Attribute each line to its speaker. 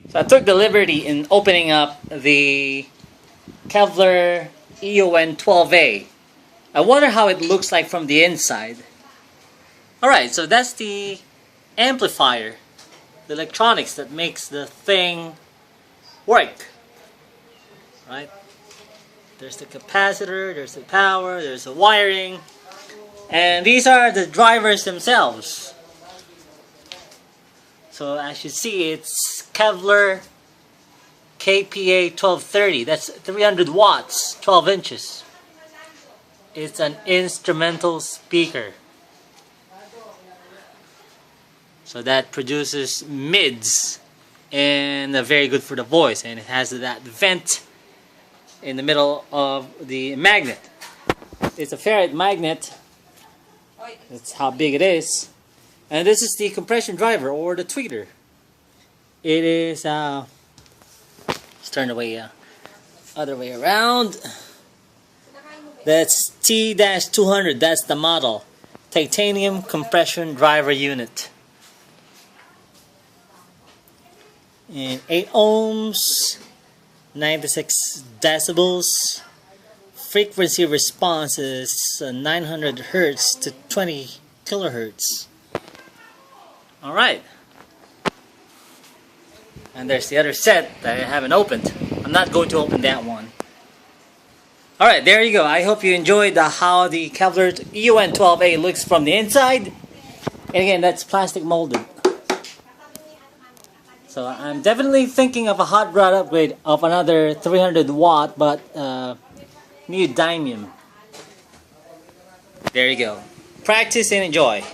Speaker 1: So I took the liberty in opening up the Kevler EON-12A. I wonder how it looks like from the inside. Alright, so that's the amplifier, the electronics that makes the thing work. Right? There's the capacitor, there's the power, there's the wiring, and these are the drivers themselves. So as you see, it's Kevler KPA 1230. That's 300 watts, 12 inches. It's an instrumental speaker. So that produces mids and very good for the voice, and it has that vent in the middle of the magnet. It's a ferrite magnet. That's how big it is. And this is the compression driver or the tweeter. It is let's turn the other way around. That's T-200. That's the model. Titanium compression driver unit. And 8 ohms, 96 decibels. Frequency response is 900 hertz to 20 kilohertz. Alright. And there's the other set that I haven't opened. I'm not going to open that one. Alright, there you go. I hope you enjoyed how the Kevler EON-12A looks from the inside. And again, that's plastic molded. So I'm definitely thinking of a hot rod upgrade of another 300 watt, but neodymium. There you go. Practice and enjoy.